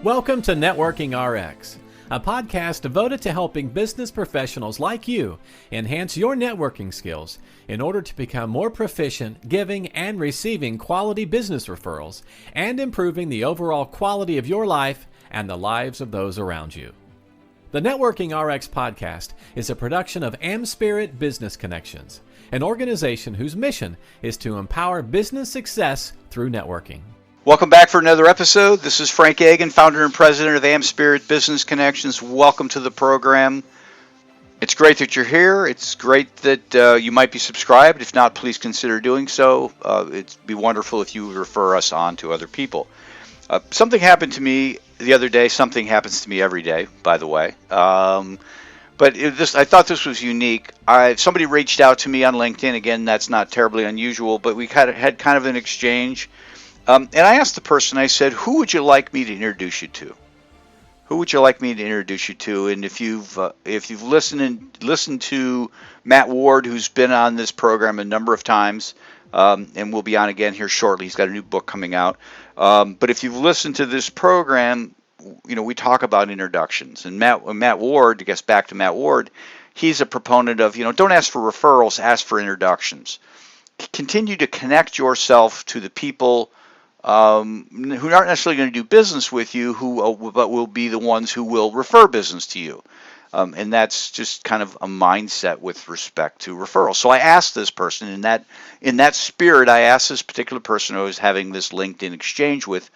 Welcome to Networking RX, a podcast devoted to helping business professionals like you enhance your networking skills in order to become more proficient giving and receiving quality business referrals and improving the overall quality of your life and the lives of those around you. The Networking RX podcast is a production of AmSpirit Business Connections, an organization whose mission is to empower business success through networking. Welcome back for another episode. This is Frank Agin, founder and president of AmSpirit Business Connections. Welcome to the program. It's great that you're here. It's great that you might be subscribed. If not, please consider doing so. It'd be wonderful if you would refer us on to other people. Something happened to me the other day. Something happens to me every day, by the way. But I thought this was unique. Somebody reached out to me on LinkedIn. Again, that's not terribly unusual, but we had kind of an exchange. And I asked the person, I said, who would you like me to introduce you to? Who would you like me to introduce you to? And if you've listened to Matt Ward, who's been on this program a number of times, and will be on again here shortly. He's got a new book coming out. But if you've listened to this program, we talk about introductions. And Matt Ward, I guess back to Matt Ward, he's a proponent of, don't ask for referrals, ask for introductions. Continue to connect yourself to the people who aren't necessarily going to do business with you, but will be the ones who will refer business to you. And that's just kind of a mindset with respect to referrals. So I asked this person, in that spirit, I asked this particular person I was having this LinkedIn exchange with,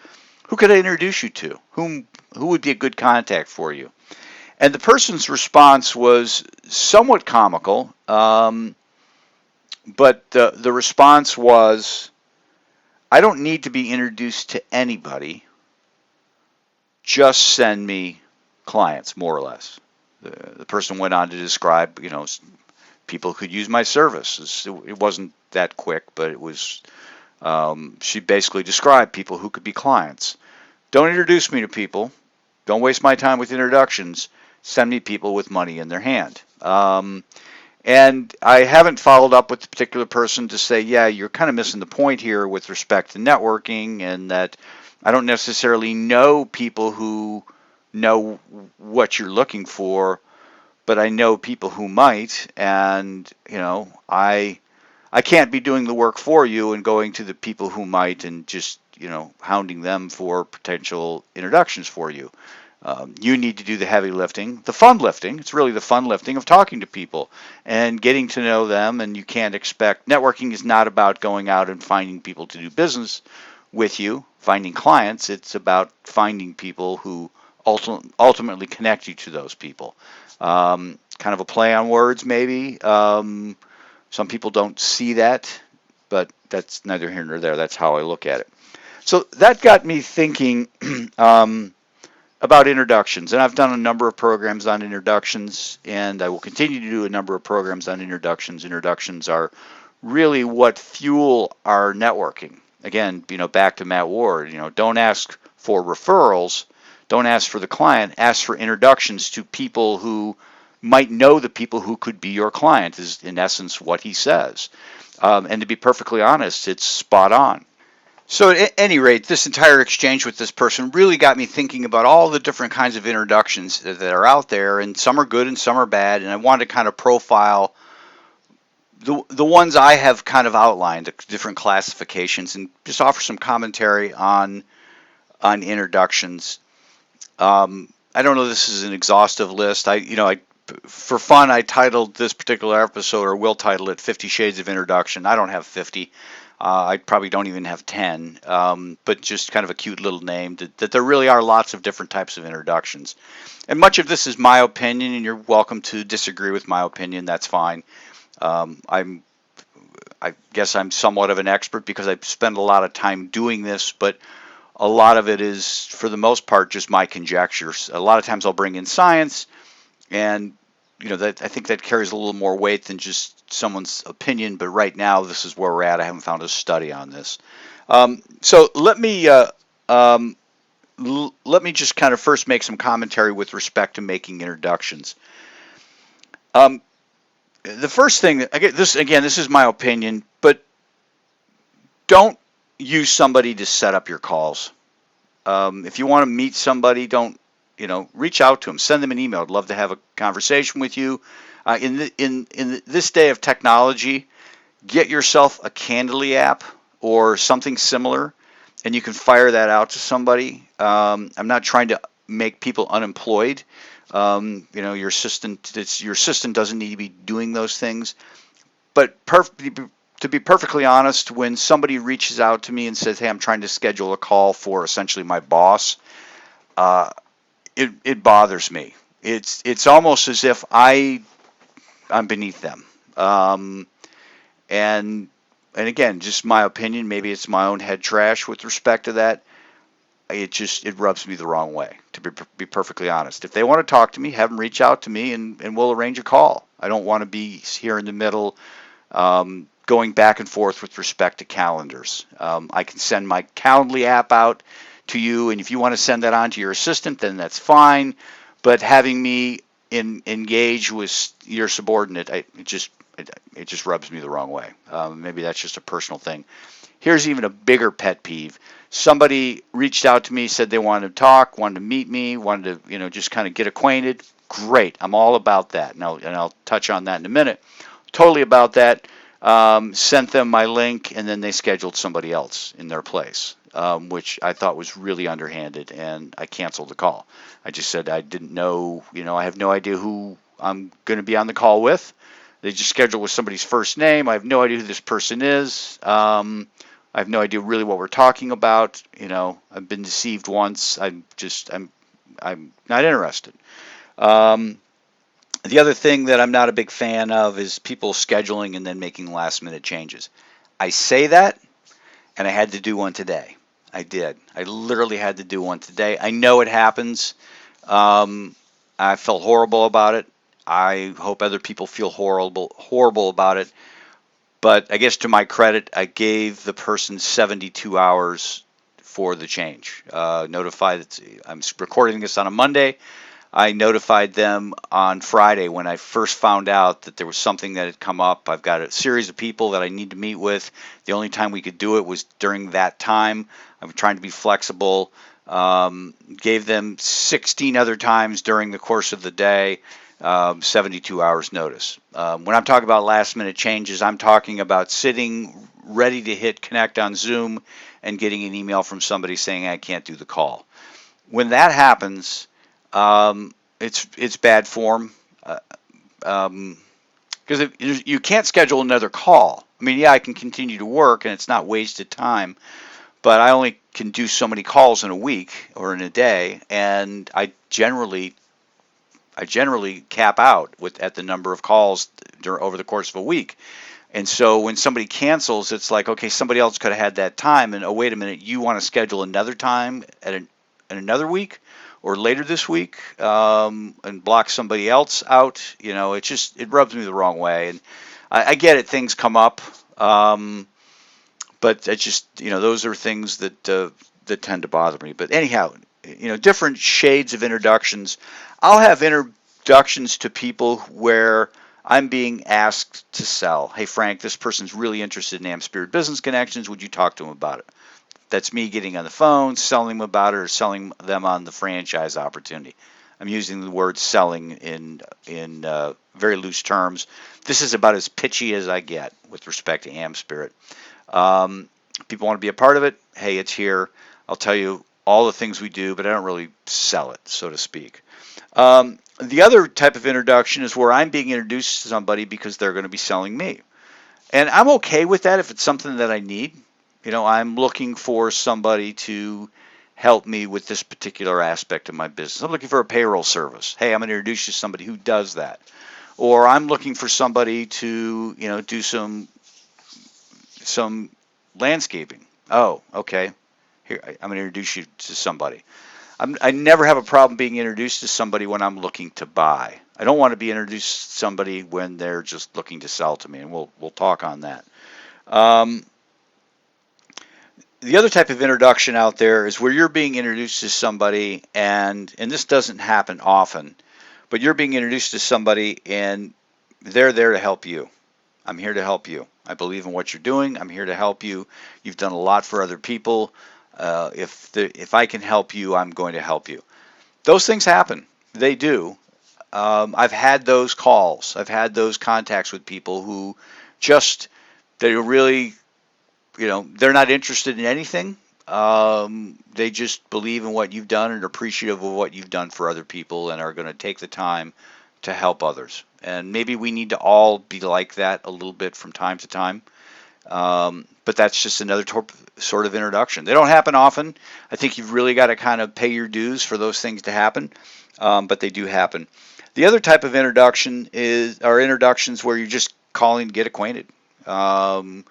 who could I introduce you to? Who would be a good contact for you? And the person's response was somewhat comical, but the response was, I don't need to be introduced to anybody. Just send me clients, more or less. The person went on to describe, people could use my service. It wasn't that quick, but it was. She basically described people who could be clients. Don't introduce me to people. Don't waste my time with introductions. Send me people with money in their hand. And I haven't followed up with the particular person to say, yeah, you're kind of missing the point here with respect to networking, and that I don't necessarily know people who know what you're looking for, but I know people who might, and, I can't be doing the work for you and going to the people who might and just, hounding them for potential introductions for you. You need to do the heavy lifting, the fun lifting. It's really the fun lifting of talking to people and getting to know them. And you can't expect, networking is not about going out and finding people to do business with you, finding clients. It's about finding people who ultimately connect you to those people. Kind of a play on words, maybe. Some people don't see that, but that's neither here nor there. That's how I look at it. So that got me thinking about introductions, and I've done a number of programs on introductions, and I will continue to do a number of programs on introductions. Introductions are really what fuel our networking. Again, back to Matt Ward, don't ask for referrals, don't ask for the client, ask for introductions to people who might know the people who could be your client, is in essence what he says. And to be perfectly honest, it's spot on. So at any rate, this entire exchange with this person really got me thinking about all the different kinds of introductions that are out there, and some are good and some are bad, and I wanted to kind of profile the ones I have kind of outlined, the different classifications, and just offer some commentary on introductions. I don't know if this is an exhaustive list. For fun, I titled this particular episode, or will title it, 50 Shades of Introduction. I don't have 50. I probably don't even have 10, but just kind of a cute little name, that there really are lots of different types of introductions. And much of this is my opinion, and you're welcome to disagree with my opinion. That's fine. I guess I'm somewhat of an expert because I spend a lot of time doing this, but a lot of it is, for the most part, just my conjectures. A lot of times I'll bring in science, and I think that carries a little more weight than just someone's opinion, but right now this is where we're at. I haven't found a study on this. So let me just kind of first make some commentary with respect to making introductions. The first thing, this is my opinion, but don't use somebody to set up your calls. If you want to meet somebody, don't, reach out to them. Send them an email. I'd love to have a conversation with you. In this day of technology, get yourself a Candly app or something similar, and you can fire that out to somebody. I'm not trying to make people unemployed. Your assistant doesn't need to be doing those things. But to be perfectly honest, when somebody reaches out to me and says, "Hey, I'm trying to schedule a call for essentially my boss," it bothers me. It's almost as if I'm beneath them. And again, just my opinion. Maybe it's my own head trash with respect to that. It rubs me the wrong way, to be perfectly honest. If they want to talk to me, have them reach out to me, and we'll arrange a call. I don't want to be here in the middle, going back and forth with respect to calendars. I can send my Calendly app out to you, and if you want to send that on to your assistant, then that's fine. But having me engage with your subordinate, it just rubs me the wrong way. Maybe that's just a personal thing. Here's even a bigger pet peeve. Somebody reached out to me, said they wanted to talk, wanted to meet me, wanted to, just kind of get acquainted. Great. I'm all about that. And I'll touch on that in a minute. Totally about that. Sent them my link, and then they scheduled somebody else in their place, which I thought was really underhanded, and I canceled the call. I just said I didn't know, I have no idea who I'm going to be on the call with. They just scheduled with somebody's first name. I have no idea who this person is. I have no idea really what we're talking about. I've been deceived once. I'm not interested. The other thing that I'm not a big fan of is people scheduling and then making last minute changes. I say that, and I had to do one today. I did. I literally had to do one today. I know it happens. I felt horrible about it. I hope other people feel horrible about it. But I guess to my credit, I gave the person 72 hours for the change. Notified. I'm recording this on a Monday. I notified them on Friday when I first found out that there was something that had come up. I've got a series of people that I need to meet with. The only time we could do it was during that time. I'm trying to be flexible. Gave them 16 other times during the course of the day. 72 hours notice. When I'm talking about last minute changes, I'm talking about sitting ready to hit connect on Zoom and getting an email from somebody saying I can't do the call. When that happens, it's bad form, because you can't schedule another call. I mean, yeah, I can continue to work and it's not wasted time, but I only can do so many calls in a week or in a day, and I generally cap out at the number of calls over the course of a week. And so when somebody cancels, it's like, okay, somebody else could have had that time, and oh, wait a minute, you want to schedule another time in another week or later this week, and block somebody else out. It rubs me the wrong way. And I get it, things come up, but it's just, those are things that tend to bother me. But anyhow, different shades of introductions. I'll have introductions to people where I'm being asked to sell. Hey, Frank, this person's really interested in AmSpirit Business Connections. Would you talk to them about it? That's me getting on the phone, selling them about it, or selling them on the franchise opportunity. I'm using the word selling in very loose terms. This is about as pitchy as I get with respect to AmSpirit. People want to be a part of it. Hey, it's here. I'll tell you all the things we do, but I don't really sell it, so to speak. The other type of introduction is where I'm being introduced to somebody because they're going to be selling me. And I'm okay with that if it's something that I need. I'm looking for somebody to help me with this particular aspect of my business. I'm looking for a payroll service. Hey, I'm going to introduce you to somebody who does that. Or I'm looking for somebody to, do some landscaping. Oh, okay. Here, I'm going to introduce you to somebody. I never have a problem being introduced to somebody when I'm looking to buy. I don't want to be introduced to somebody when they're just looking to sell to me, and we'll talk on that. The other type of introduction out there is where you're being introduced to somebody, and this doesn't happen often, but you're being introduced to somebody and they're there to help you. I'm here to help you. I believe in what you're doing. I'm here to help you. You've done a lot for other people. If I can help you, I'm going to help you. Those things happen. They do. I've had those calls. I've had those contacts with people who just, they really, they're not interested in anything. They just believe in what you've done and are appreciative of what you've done for other people and are going to take the time to help others. And maybe we need to all be like that a little bit from time to time. But that's just another sort of introduction. They don't happen often. I think you've really got to kind of pay your dues for those things to happen, but they do happen. The other type of introduction are introductions where you're just calling to get acquainted. Bob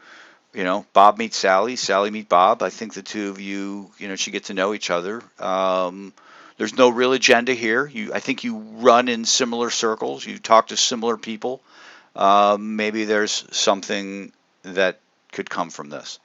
meets Sally, Sally meets Bob. I think the two of you, should get to know each other. There's no real agenda here. I think you run in similar circles. You talk to similar people. Maybe there's something that could come from this.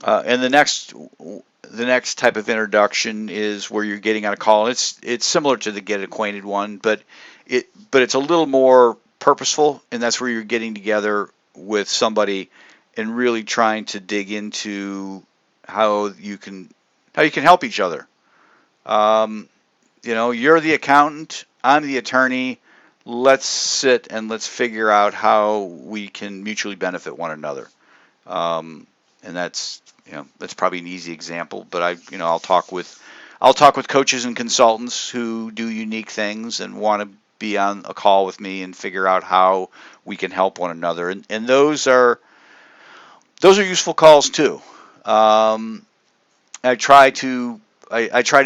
And the next type of introduction is where you're getting on a call. It's similar to the get acquainted one, but it's a little more purposeful, and that's where you're getting together with somebody and really trying to dig into how you can help each other. You're the accountant, I'm the attorney. Let's sit and let's figure out how we can mutually benefit one another. And that's probably an easy example, but I'll talk with coaches and consultants who do unique things and want to be on a call with me and figure out how we can help one another. And those are useful calls too. I try to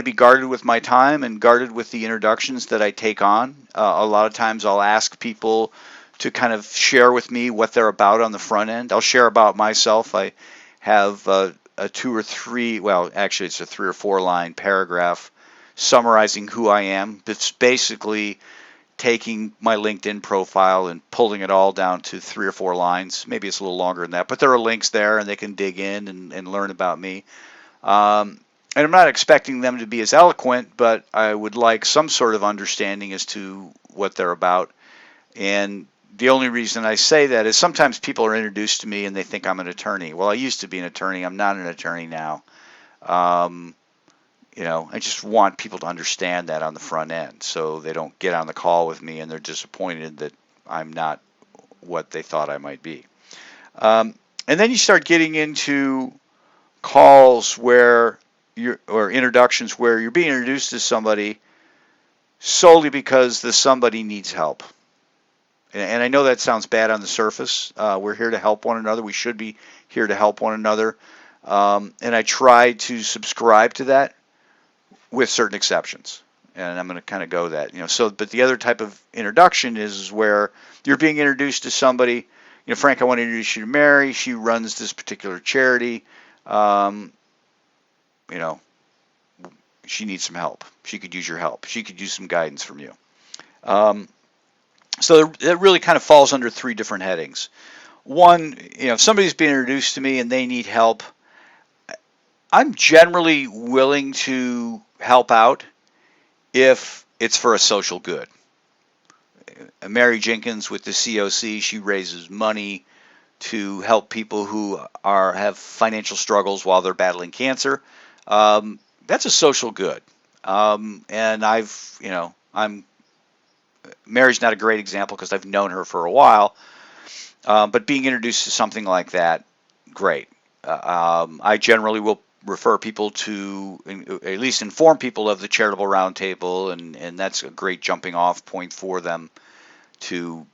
be guarded with my time and guarded with the introductions that I take on. A lot of times I'll ask people to kind of share with me what they're about on the front end. I'll share about myself. I have a 2 or 3, well, actually it's a 3 or 4 line paragraph summarizing who I am. It's basically taking my LinkedIn profile and pulling it all down to 3 or 4 lines. Maybe it's a little longer than that, but there are links there and they can dig in and learn about me. And I'm not expecting them to be as eloquent, but I would like some sort of understanding as to what they're about. And the only reason I say that is sometimes people are introduced to me and they think I'm an attorney. Well, I used to be an attorney. I'm not an attorney now. I just want people to understand that on the front end so they don't get on the call with me and they're disappointed that I'm not what they thought I might be. And then you start getting into calls or introductions where you're being introduced to somebody solely because the somebody needs help. And I know that sounds bad on the surface. We're here to help one another. We should be here to help one another. And I try to subscribe to that with certain exceptions. And I'm going to kind of go that, but the other type of introduction is where you're being introduced to somebody. Frank, I want to introduce you to Mary. She runs this particular charity. She needs some help. She could use your help. She could use some guidance from you. So it really kind of falls under 3 different headings. One, if somebody's being introduced to me and they need help, I'm generally willing to help out if it's for a social good. Mary Jenkins with the COC, she raises money to help people who have financial struggles while they're battling cancer. That's a social good. And Mary's not a great example because I've known her for a while, but being introduced to something like that, great. I generally will refer people to, at least inform people of the Charitable Roundtable, and that's a great jumping off point for them to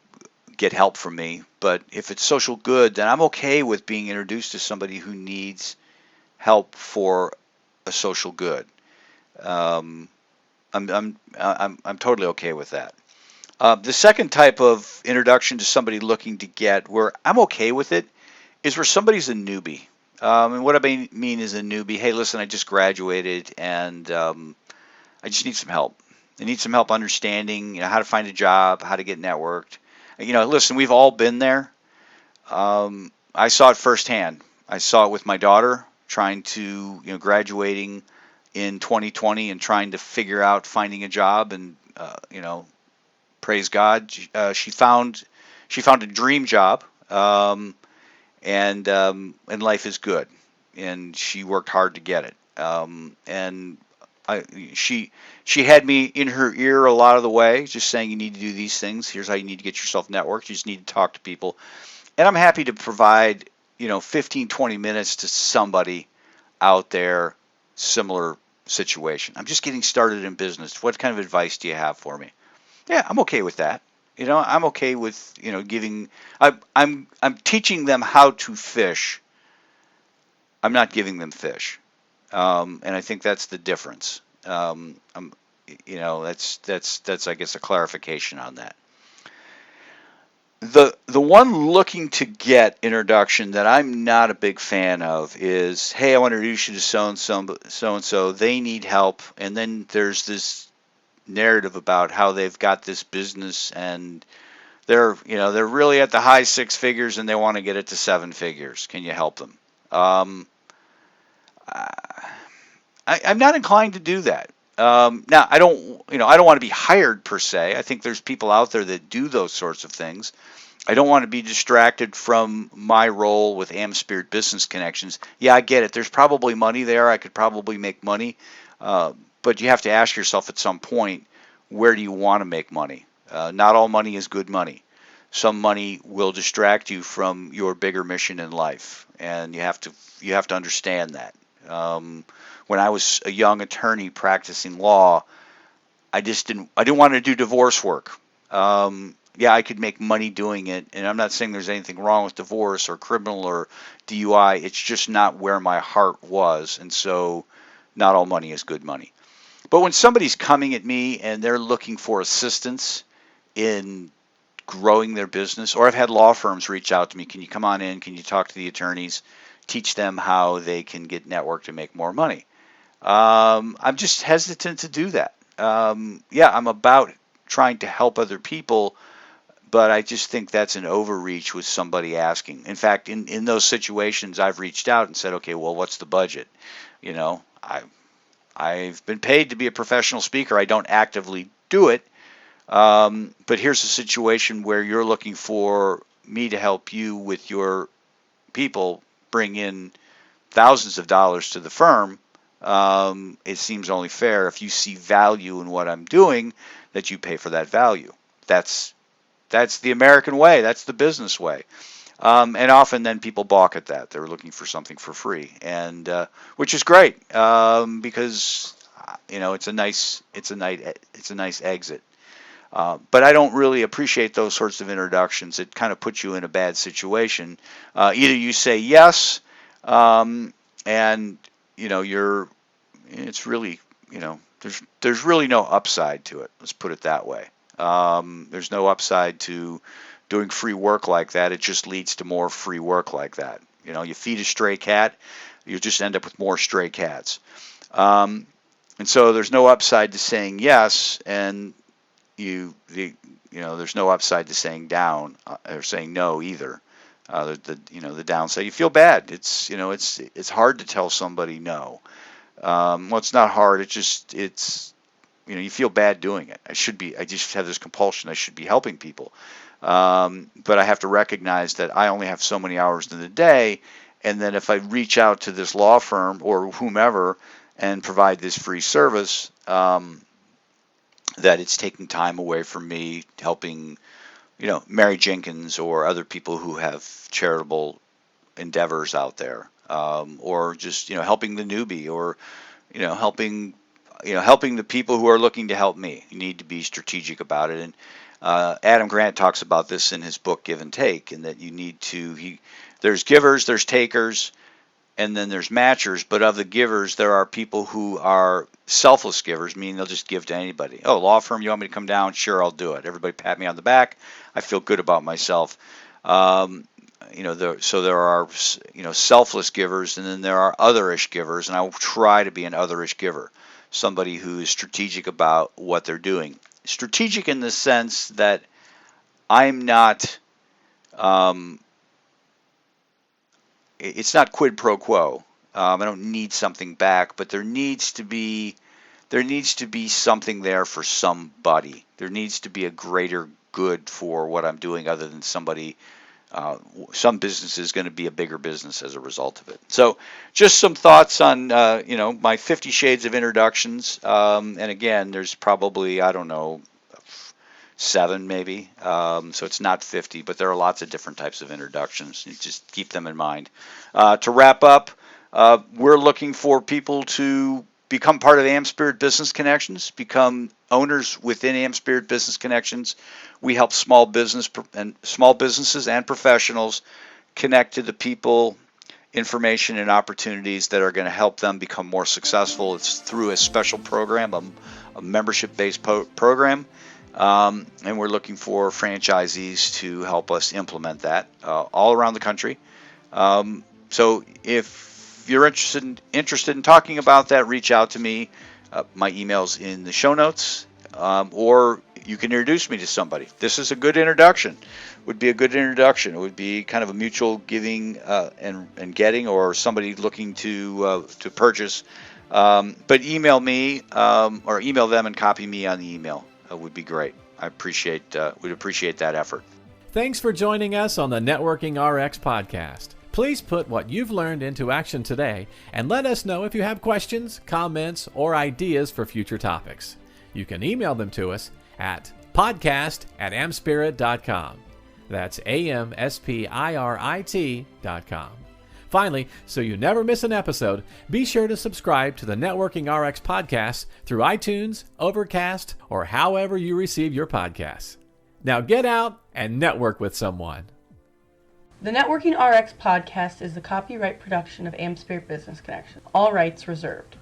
get help from me. But if it's social good, then I'm okay with being introduced to somebody who needs help for a social good. I'm totally okay with that. The second type of introduction to somebody looking to get, where I'm okay with it, is where somebody's a newbie. And what I mean is a newbie. Hey, listen, I just graduated and I just need some help. I need some help understanding, how to find a job, how to get networked. Listen, we've all been there. I saw it firsthand. I saw it with my daughter trying to, graduating in 2020 and trying to figure out finding a job, and praise God, she found a dream job, and life is good, and she worked hard to get it. And I, she had me in her ear a lot of the way, just saying you need to do these things. Here's how you need to get yourself networked. You just need to talk to people. And I'm happy to provide 15, 20 minutes to somebody out there, similar situation. I'm just getting started in business. What kind of advice do you have for me? Yeah, I'm okay with that. I'm okay with giving. I'm teaching them how to fish. I'm not giving them fish, and I think that's the difference. That's I guess a clarification on that. The one looking to get introduction that I'm not a big fan of is, hey, I want to introduce you to so and so. They need help, and then there's this narrative about how they've got this business and they're really at the high six figures and they want to get it to seven figures. Can you help them? I'm not inclined to do that. Now I don't want to be hired per se. I think there's people out there that do those sorts of things. I don't want to be distracted from my role with AmSpirit Business Connections. Yeah, I get it. There's probably money there. I could probably make money. But you have to ask yourself at some point, where do you want to make money? Not all money is good money. Some money will distract you from your bigger mission in life, and you have to understand that. When I was a young attorney practicing law, I didn't want to do divorce work. Yeah, I could make money doing it, and I'm not saying there's anything wrong with divorce or criminal or DUI. It's just not where my heart was, and so not all money is good money. But when somebody's coming at me and they're looking for assistance in growing their business, or I've had law firms reach out to me, can you come on in, can you talk to the attorneys, teach them how they can get networked and make more money? I'm just hesitant to do that. Yeah, I'm about trying to help other people, but I just think that's an overreach with somebody asking. In fact, in those situations, I've reached out and said, okay, well, what's the budget? I've been paid to be a professional speaker. I don't actively do it. But here's a situation where you're looking for me to help you with your people bring in thousands of dollars to the firm. It seems only fair if you see value in what I'm doing that you pay for that value. That's the American way. That's the business way. And often then people balk at that. They're looking for something for free, and which is great because it's a nice exit. But I don't really appreciate those sorts of introductions. It kind of puts you in a bad situation. Either you say yes, and it's really there's really no upside to it. Let's put it that way. There's no upside to doing free work like that. It just leads to more free work like that. You feed a stray cat, you just end up with more stray cats. And so there's no upside to saying yes, and there's no upside to saying down or saying no either. The downside, you feel bad. It's hard to tell somebody no. Well, it's not hard. It's you feel bad doing it. I just have this compulsion. I should be helping people. But I have to recognize that I only have so many hours in the day, and then if I reach out to this law firm or whomever and provide this free service, that it's taking time away from me helping, Mary Jenkins or other people who have charitable endeavors out there, or just helping the newbie, or helping the people who are looking to help me. You need to be strategic about it. And Adam Grant talks about this in his book Give and Take, and that you need to there's givers, there's takers, and then there's matchers. But of the givers, there are people who are selfless givers, meaning they'll just give to anybody. Oh, law firm, you want me to come down? Sure, I'll do it. Everybody pat me on the back. I feel good about myself. So there are selfless givers, and then there are otherish givers, and I will try to be an otherish giver, somebody who is strategic about what they're doing. Strategic in the sense that I'm not. It's not quid pro quo. I don't need something back, but there needs to be something there for somebody. There needs to be a greater good for what I'm doing, other than somebody some business is going to be a bigger business as a result of it. So just some thoughts on, my 50 shades of introductions. And again, there's probably, I don't know, 7 maybe. So it's not 50, but there are lots of different types of introductions. You just keep them in mind. To wrap up, we're looking for people to become part of AmSpirit Business Connections, become owners within AmSpirit Business Connections. We help small businesses and professionals connect to the people, information, and opportunities that are going to help them become more successful. It's through a special program, a membership-based program, and we're looking for franchisees to help us implement that all around the country. So if you're interested in talking about that, reach out to me. My email's in the show notes, or you can introduce me to somebody. This is a good introduction. Would be a good introduction. It would be kind of a mutual giving and getting, or somebody looking to purchase. But email me or email them and copy me on the email. Would be great. Would appreciate that effort. Thanks for joining us on the Networking RX podcast. Please put what you've learned into action today and let us know if you have questions, comments, or ideas for future topics. You can email them to us at podcast@amspirit.com. That's AmSpirit.com. Finally, so you never miss an episode, be sure to subscribe to the Networking RX podcast through iTunes, Overcast, or however you receive your podcasts. Now get out and network with someone. The Networking RX podcast is the copyright production of AmSpirit Business Connection. All rights reserved.